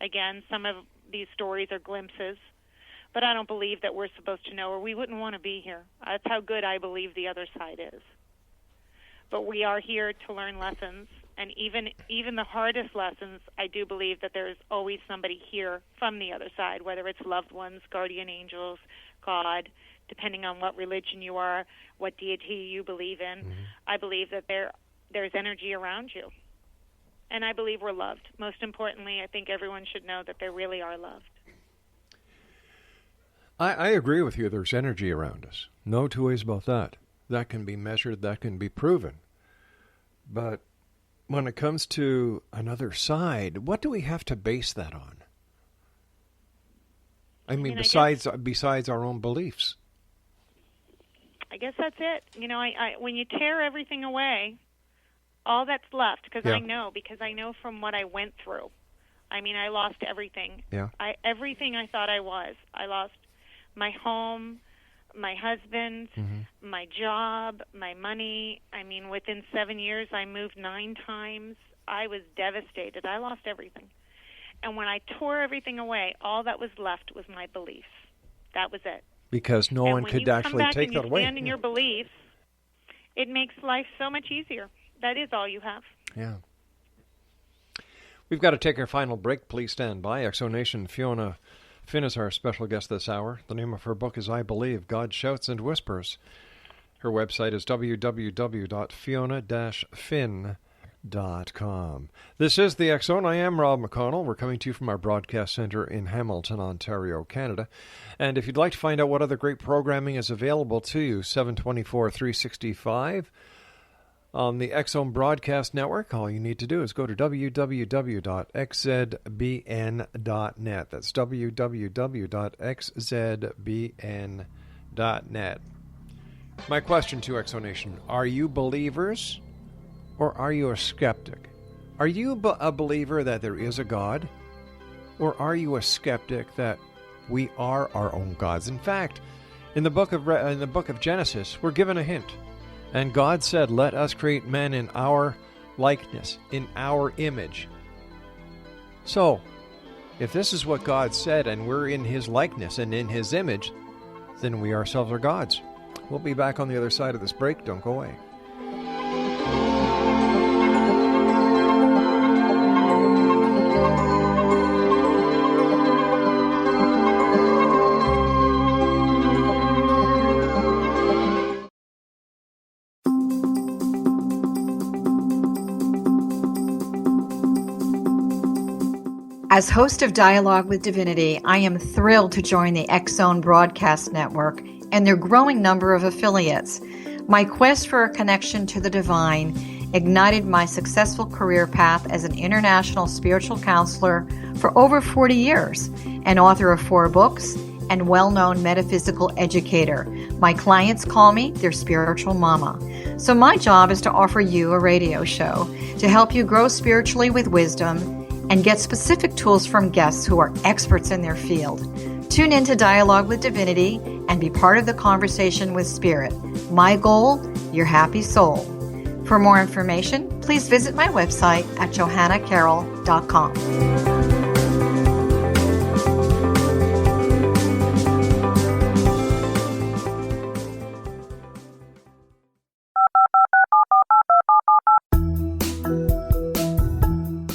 Again, some of these stories are glimpses. But I don't believe that we're supposed to know, or we wouldn't want to be here. That's how good I believe the other side is. But we are here to learn lessons, and even the hardest lessons, I do believe that there's always somebody here from the other side, whether it's loved ones, guardian angels, God, depending on what religion you are, what deity you believe in. Mm-hmm. I believe that there's energy around you. And I believe we're loved. Most importantly, I think everyone should know that they really are loved. I agree with you. There's energy around us. No two ways about that. That can be measured. That can be proven. But when it comes to another side, what do we have to base that on? I mean besides our own beliefs. I guess that's it. You know, I when you tear everything away, all that's left, because I know from what I went through. I mean, I lost everything. Yeah. Everything I thought I was. I lost my home, my husband, mm-hmm. my job, my money. I mean, within 7 years, I moved 9 times. I was devastated. I lost everything. And when I tore everything away, all that was left was my beliefs. That was it. Because no one could actually take that away. When you stand in your beliefs, it makes life so much easier. That is all you have. Yeah. We've got to take our final break. Please stand by. Exonation Fiona Finn is our special guest this hour. The name of her book is I Believe, God Shouts and Whispers. Her website is www.fiona-finn.com. This is the X Zone. I am Rob McConnell. We're coming to you from our broadcast center in Hamilton, Ontario, Canada. And if you'd like to find out what other great programming is available to you, 724-365 on the X Zone Broadcast Network, all you need to do is go to www.xzbn.net. That's www.xzbn.net. My question to Exonation, are you believers or are you a skeptic? Are you a believer that there is a God, or are you a skeptic that we are our own gods? In fact, in the book of Genesis, we're given a hint. And God said, let us create man in our likeness, in our image. So, if this is what God said and we're in his likeness and in his image, then we ourselves are gods. We'll be back on the other side of this break. Don't go away. As host of Dialogue with Divinity, I am thrilled to join the X Zone Broadcast Network and their growing number of affiliates. My quest for a connection to the divine ignited my successful career path as an international spiritual counselor for over 40 years, an author of 4 books, and well-known metaphysical educator. My clients call me their spiritual mama. So my job is to offer you a radio show to help you grow spiritually with wisdom and get specific tools from guests who are experts in their field. Tune in to Dialogue with Divinity and be part of the conversation with Spirit. My goal, your happy soul. For more information, please visit my website at johannacarroll.com.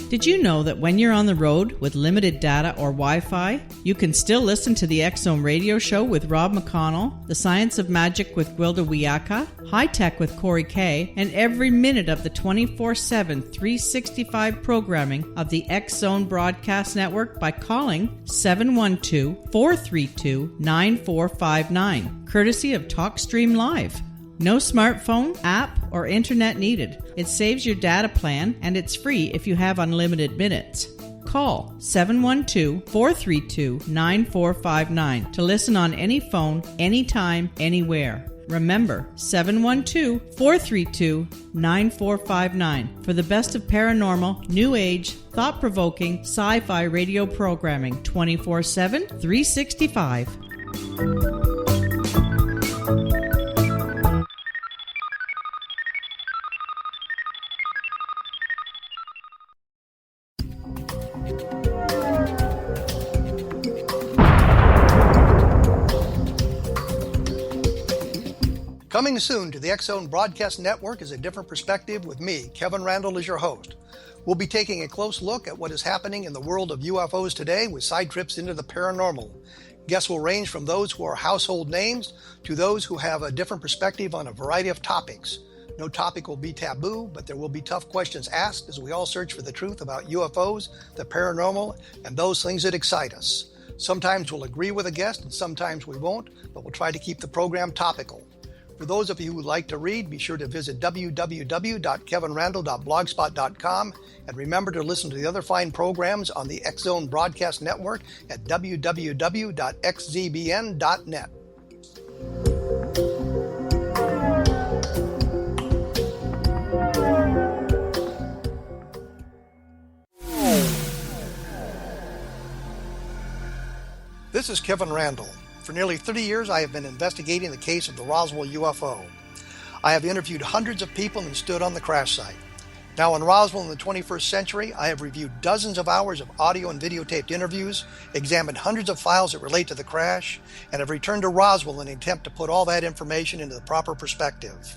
Did you know that when you're on the road with limited data or Wi-Fi, you can still listen to the X Zone radio show with Rob McConnell, The Science of Magic with Gwilda Wiyaka, High Tech with Corey Kay, and every minute of the 24/7, 365 programming of the X Zone Broadcast Network by calling 712-432-9459, courtesy of TalkStream Live. No smartphone, app, or internet needed. It saves your data plan, and it's free if you have unlimited minutes. Call 712-432-9459 to listen on any phone, anytime, anywhere. Remember, 712-432-9459 for the best of paranormal, new age, thought-provoking, sci-fi radio programming 24/7, 365. Coming soon to the X-Zone Broadcast Network is A Different Perspective with me, Kevin Randall, as your host. We'll be taking a close look at what is happening in the world of UFOs today with side trips into the paranormal. Guests will range from those who are household names to those who have a different perspective on a variety of topics. No topic will be taboo, but there will be tough questions asked as we all search for the truth about UFOs, the paranormal, and those things that excite us. Sometimes we'll agree with a guest and sometimes we won't, but we'll try to keep the program topical. For those of you who would like to read, be sure to visit www.kevinrandall.blogspot.com and remember to listen to the other fine programs on the X-Zone Broadcast Network at www.xzbn.net. This is Kevin Randall. For nearly 30 years, I have been investigating the case of the Roswell UFO. I have interviewed hundreds of people and stood on the crash site. Now in Roswell in the 21st century, I have reviewed dozens of hours of audio and videotaped interviews, examined hundreds of files that relate to the crash, and have returned to Roswell in an attempt to put all that information into the proper perspective.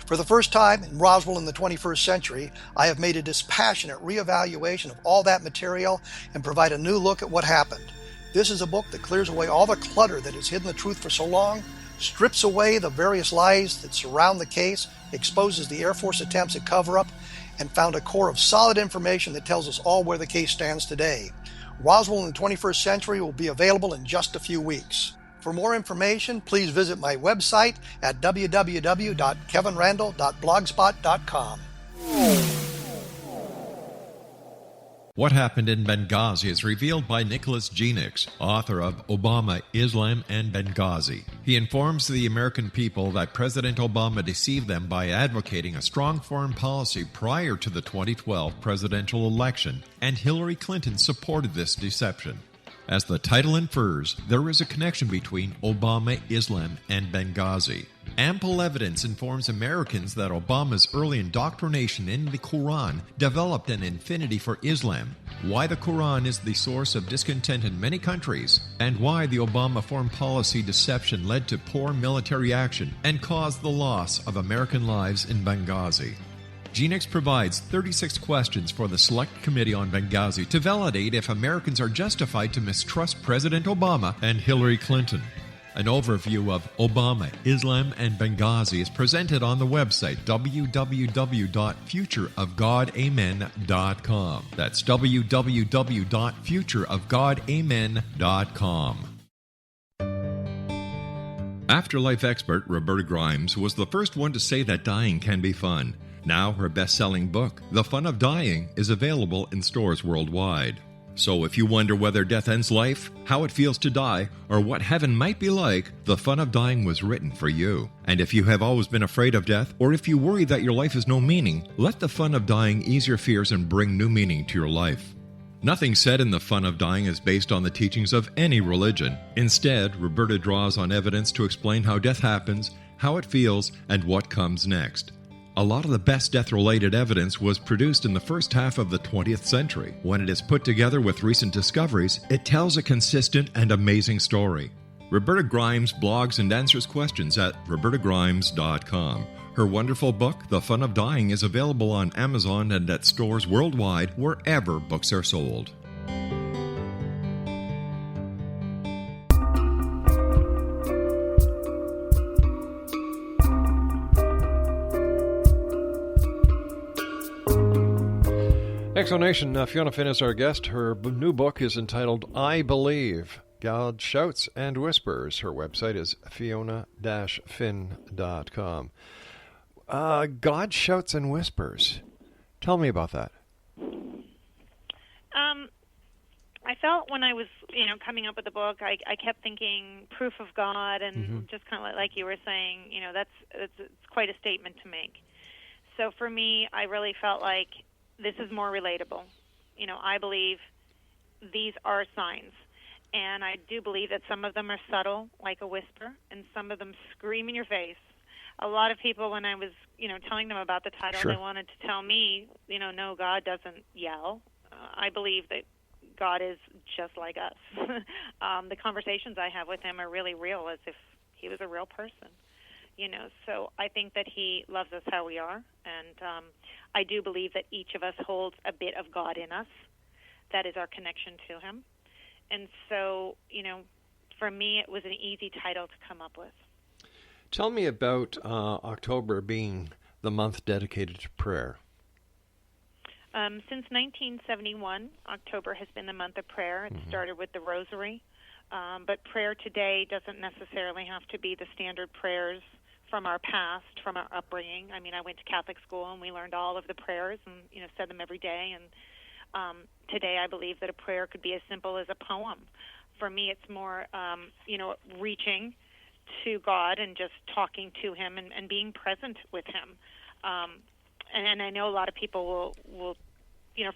For the first time in Roswell in the 21st century, I have made a dispassionate reevaluation of all that material and provide a new look at what happened. This is a book that clears away all the clutter that has hidden the truth for so long, strips away the various lies that surround the case, exposes the Air Force attempts at cover-up, and found a core of solid information that tells us all where the case stands today. Roswell in the 21st century will be available in just a few weeks. For more information, please visit my website at www.kevinrandall.blogspot.com. What Happened in Benghazi is revealed by Nicholas Genix, author of Obama, Islam, and Benghazi. He informs the American people that President Obama deceived them by advocating a strong foreign policy prior to the 2012 presidential election, and Hillary Clinton supported this deception. As the title infers, there is a connection between Obama, Islam, and Benghazi. Ample evidence informs Americans that Obama's early indoctrination in the Quran developed an affinity for Islam, why the Quran is the source of discontent in many countries, and why the Obama foreign policy deception led to poor military action and caused the loss of American lives in Benghazi. Genix provides 36 questions for the Select Committee on Benghazi to validate if Americans are justified to mistrust President Obama and Hillary Clinton. An overview of Obama, Islam, and Benghazi is presented on the website www.futureofgodamen.com. That's www.futureofgodamen.com. Afterlife expert Roberta Grimes was the first one to say that dying can be fun. Now her best-selling book, The Fun of Dying, is available in stores worldwide. So if you wonder whether death ends life, how it feels to die, or what heaven might be like, The Fun of Dying was written for you. And if you have always been afraid of death, or if you worry that your life has no meaning, let The Fun of Dying ease your fears and bring new meaning to your life. Nothing said in The Fun of Dying is based on the teachings of any religion. Instead, Roberta draws on evidence to explain how death happens, how it feels, and what comes next. A lot of the best death-related evidence was produced in the first half of the 20th century. When it is put together with recent discoveries, it tells a consistent and amazing story. Roberta Grimes blogs and answers questions at robertagrimes.com. Her wonderful book, The Fun of Dying, is available on Amazon and at stores worldwide wherever books are sold. Exonation, Fiona Finn is our guest. Her new book is entitled I Believe, God Shouts and Whispers. Her website is fiona-finn.com. God Shouts and Whispers. Tell me about that. I felt when I was, coming up with the book, I kept thinking proof of God, and just kind of like you were saying, it's quite a statement to make. So for me, I really felt like this is more relatable. I believe these are signs, and I do believe that some of them are subtle, like a whisper, and some of them scream in your face. A lot of people, when I was, telling them about the title, Sure. they wanted to tell me, no, God doesn't yell. I believe that God is just like us. The conversations I have with him are really real, as if he was a real person. So I think that he loves us how we are, and I do believe that each of us holds a bit of God in us. That is our connection to him. And so, for me, it was an easy title to come up with. Tell me about October being the month dedicated to prayer. Since 1971, October has been the month of prayer. It started with the Rosary, but prayer today doesn't necessarily have to be the standard prayers from our past, from our upbringing. I mean, I went to Catholic school, and we learned all of the prayers and, said them every day. And today I believe that a prayer could be as simple as a poem. For me, it's more, reaching to God and just talking to him and being present with him. And I know a lot of people will,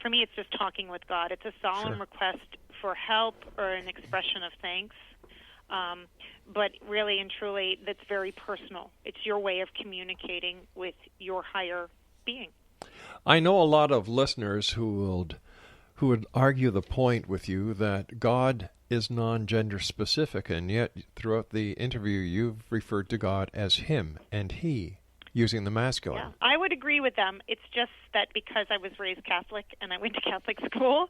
for me, it's just talking with God. It's a solemn request for help or an expression of thanks. But really and truly, that's very personal. It's your way of communicating with your higher being. I know a lot of listeners who would argue the point with you that God is non-gender specific, and yet throughout the interview you've referred to God as him and he, using the masculine. Yeah, I would agree with them. It's just that because I was raised Catholic and I went to Catholic school,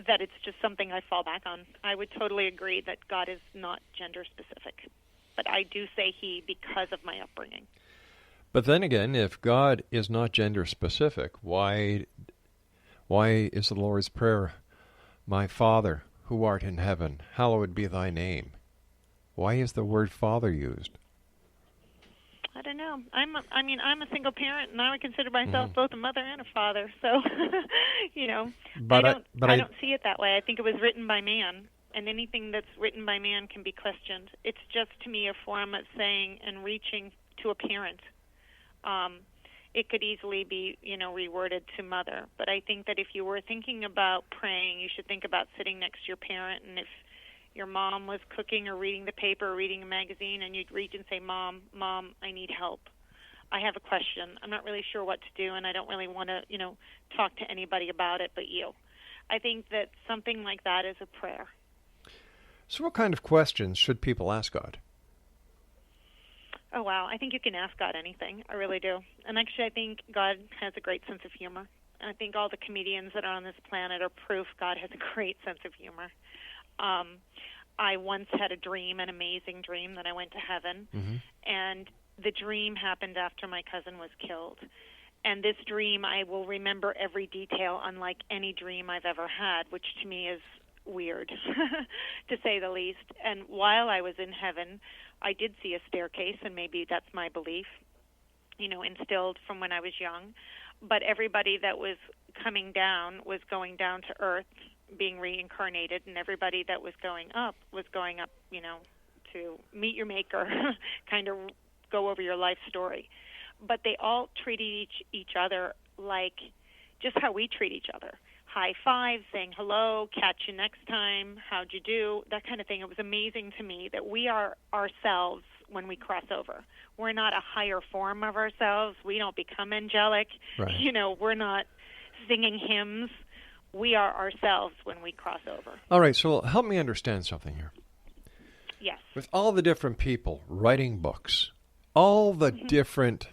that it's just something I fall back on. I would totally agree that God is not gender specific, but I do say he because of my upbringing. But then again, if God is not gender specific, why is the Lord's Prayer, "My Father, who art in heaven, hallowed be thy name"? Why is the word Father used? I don't know. I'm a single parent, and I would consider myself both a mother and a father. So, I don't see it that way. I think it was written by man, and anything that's written by man can be questioned. It's just, to me, a form of saying and reaching to a parent. It could easily be, reworded to mother. But I think that if you were thinking about praying, you should think about sitting next to your parent, and if your mom was cooking or reading the paper or reading a magazine, and you'd reach and say, Mom, I need help. I have a question. I'm not really sure what to do, and I don't really want to, talk to anybody about it but you. I think that something like that is a prayer. So what kind of questions should people ask God? Oh, wow. I think you can ask God anything. I really do. And actually, I think God has a great sense of humor. I think all the comedians that are on this planet are proof God has a great sense of humor. I once had a dream, an amazing dream, that I went to heaven, and the dream happened after my cousin was killed. And this dream, I will remember every detail, unlike any dream I've ever had, which to me is weird, to say the least. And while I was in heaven, I did see a staircase, and maybe that's my belief, instilled from when I was young. But everybody that was coming down was going down to earth, being reincarnated, and everybody that was going up, to meet your maker, kind of go over your life story. But they all treated each other like just how we treat each other. High five, saying hello, catch you next time, how'd you do, that kind of thing. It was amazing to me that we are ourselves when we cross over. We're not a higher form of ourselves. We don't become angelic. Right. We're not singing hymns. We are ourselves when we cross over. All right, so help me understand something here. Yes. With all the different people writing books, all the different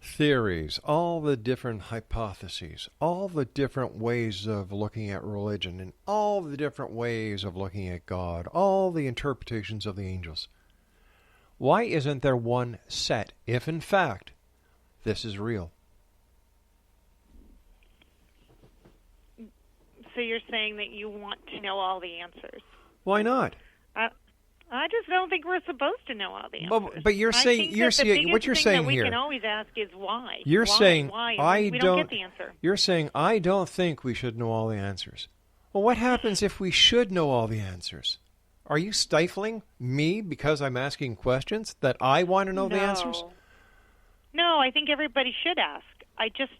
theories, all the different hypotheses, all the different ways of looking at religion, and all the different ways of looking at God, all the interpretations of the angels, why isn't there one set, if in fact this is real? So you're saying that you want to know all the answers? Why not? I just don't think we're supposed to know all the answers. But you're saying what you're saying that here. We can always ask is why. You're saying why? I we don't get the answer. You're saying I don't think we should know all the answers. Well, what happens if we should know all the answers? Are you stifling me because I'm asking questions that I want to know the answers? No, I think everybody should ask. I just,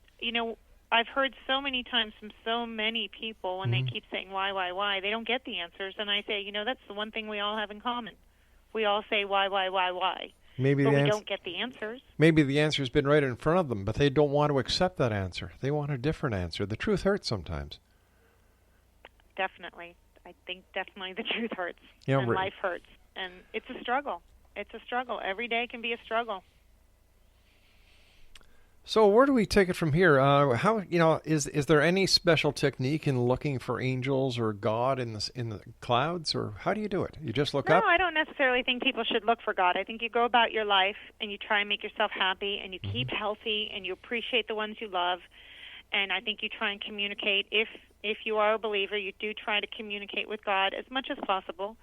I've heard so many times from so many people when they keep saying why, they don't get the answers. And I say, that's the one thing we all have in common. We all say why. But we don't get the answers. Maybe the answer's been right in front of them, but they don't want to accept that answer. They want a different answer. The truth hurts sometimes. Definitely. I think definitely the truth hurts. Yeah, and life hurts. And it's a struggle. It's a struggle. Every day can be a struggle. So where do we take it from here? How is there any special technique in looking for angels or God in the clouds, or how do you do it? You just look up? No, I don't necessarily think people should look for God. I think you go about your life and you try and make yourself happy and you keep healthy and you appreciate the ones you love. And I think you try and communicate. If you are a believer, you do try to communicate with God as much as possible.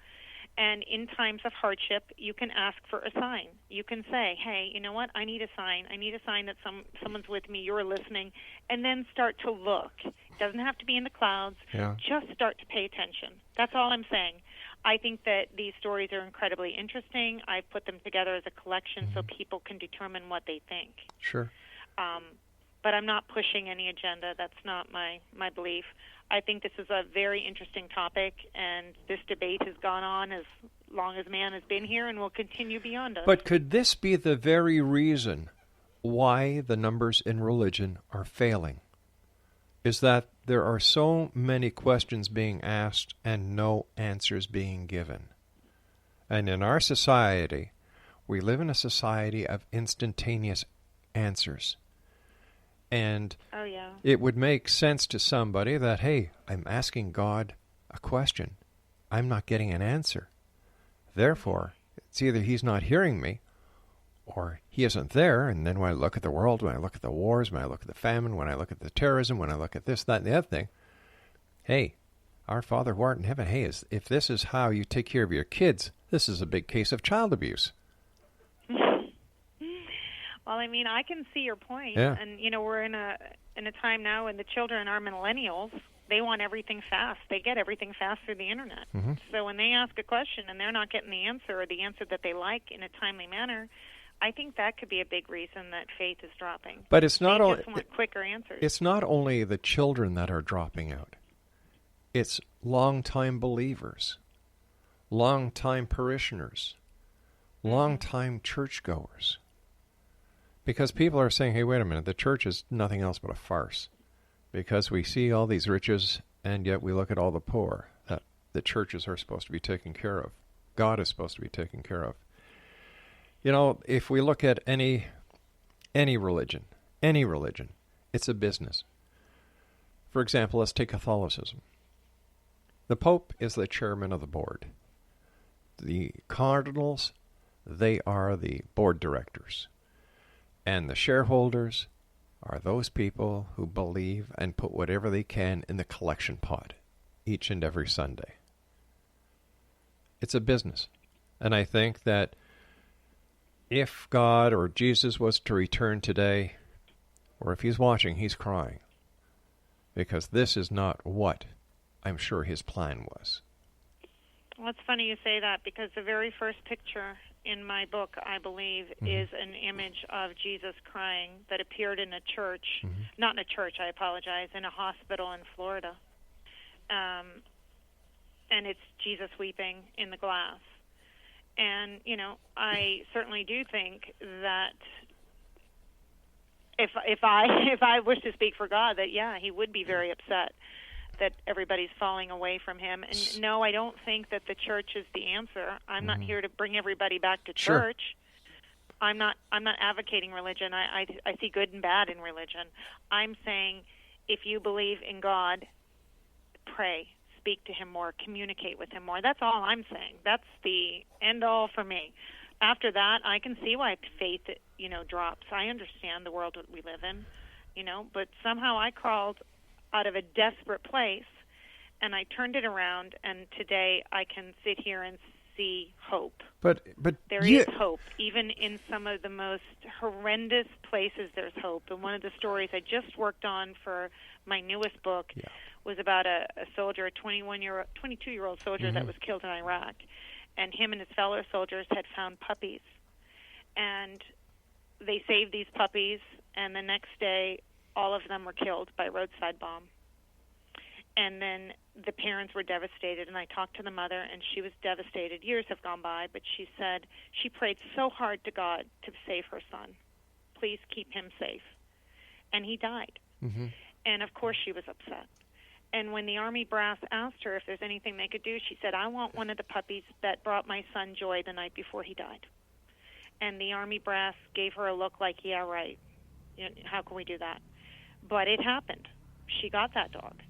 And in times of hardship, you can ask for a sign. You can say, hey, you know what? I need a sign. I need a sign that someone's with me, you're listening, and then start to look. It doesn't have to be in the clouds. Yeah. Just start to pay attention. That's all I'm saying. I think that these stories are incredibly interesting. I put them together as a collection so people can determine what they think. Sure. But I'm not pushing any agenda. That's not my belief. I think this is a very interesting topic, and this debate has gone on as long as man has been here and will continue beyond us. But could this be the very reason why the numbers in religion are failing? Is that there are so many questions being asked and no answers being given. And in our society, we live in a society of instantaneous answers. And it would make sense to somebody that, hey, I'm asking God a question. I'm not getting an answer. Therefore, it's either he's not hearing me or he isn't there. And then when I look at the world, when I look at the wars, when I look at the famine, when I look at the terrorism, when I look at this, that, and the other thing, hey, our Father who art in heaven, hey, if this is how you take care of your kids, this is a big case of child abuse. Well, I mean, I can see your point. Yeah. And, we're in a time now when the children are millennials. They want everything fast. They get everything fast through the Internet. Mm-hmm. So when they ask a question and they're not getting the answer or the answer that they like in a timely manner, I think that could be a big reason that faith is dropping. But it's not only just want quicker answers. It's not only the children that are dropping out. It's long-time believers, long-time parishioners, long-time churchgoers. Because people are saying, hey, wait a minute, the church is nothing else but a farce. Because we see all these riches, and yet we look at all the poor that the churches are supposed to be taking care of. God is supposed to be taking care of. If we look at any religion, it's a business. For example, let's take Catholicism. The Pope is the chairman of the board. The cardinals, they are the board directors. And the shareholders are those people who believe and put whatever they can in the collection pot each and every Sunday. It's a business. And I think that if God or Jesus was to return today, or if he's watching, he's crying. Because this is not what I'm sure his plan was. Well, it's funny you say that, because the very first picture in my book, I believe, is an image of Jesus crying that appeared in a church, not in a church, I apologize, in a hospital in Florida. And it's Jesus weeping in the glass. And, I certainly do think that if I wish to speak for God, that, he would be very upset that everybody's falling away from him. And no, I don't think that the church is the answer. I'm not here to bring everybody back to church. Sure. I'm not advocating religion. I see good and bad in religion. I'm saying if you believe in God, pray, speak to him more, communicate with him more. That's all I'm saying. That's the end all for me. After that, I can see why faith, drops. I understand the world that we live in, but somehow I crawled out of a desperate place, and I turned it around, and today I can sit here and see hope. But there is hope. Even in some of the most horrendous places, there's hope. And one of the stories I just worked on for my newest book was about a soldier, a 22-year-old soldier that was killed in Iraq. And him and his fellow soldiers had found puppies. And they saved these puppies, and the next day, all of them were killed by a roadside bomb. And then the parents were devastated, and I talked to the mother, and she was devastated. Years have gone by, but she said she prayed so hard to God to save her son. Please keep him safe. And he died. And, of course, she was upset. And when the Army brass asked her if there's anything they could do, she said, I want one of the puppies that brought my son joy the night before he died. And the Army brass gave her a look like, yeah, right. You know, how can we do that? But it happened. She got that dog.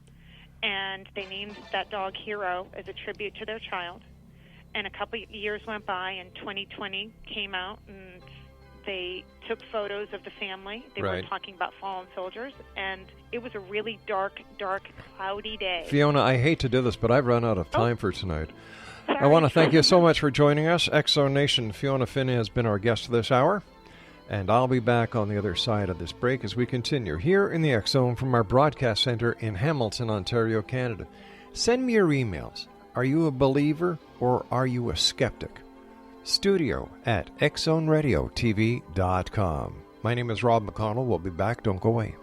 And they named that dog Hero as a tribute to their child. And a couple of years went by, and 2020 came out, and they took photos of the family. They were talking about fallen soldiers, and it was a really dark, cloudy day. Fiona, I hate to do this, but I've run out of time for tonight. Sorry. I want to thank you so much for joining us. X-Zone Nation, Fiona Finn has been our guest this hour, and I'll be back on the other side of this break as we continue here in the X-Zone from our broadcast center in Hamilton, Ontario, Canada. Send me your emails. Are you a believer or are you a skeptic? studio@xzoneradiotv.com. My name is Rob McConnell. We'll be back. Don't go away.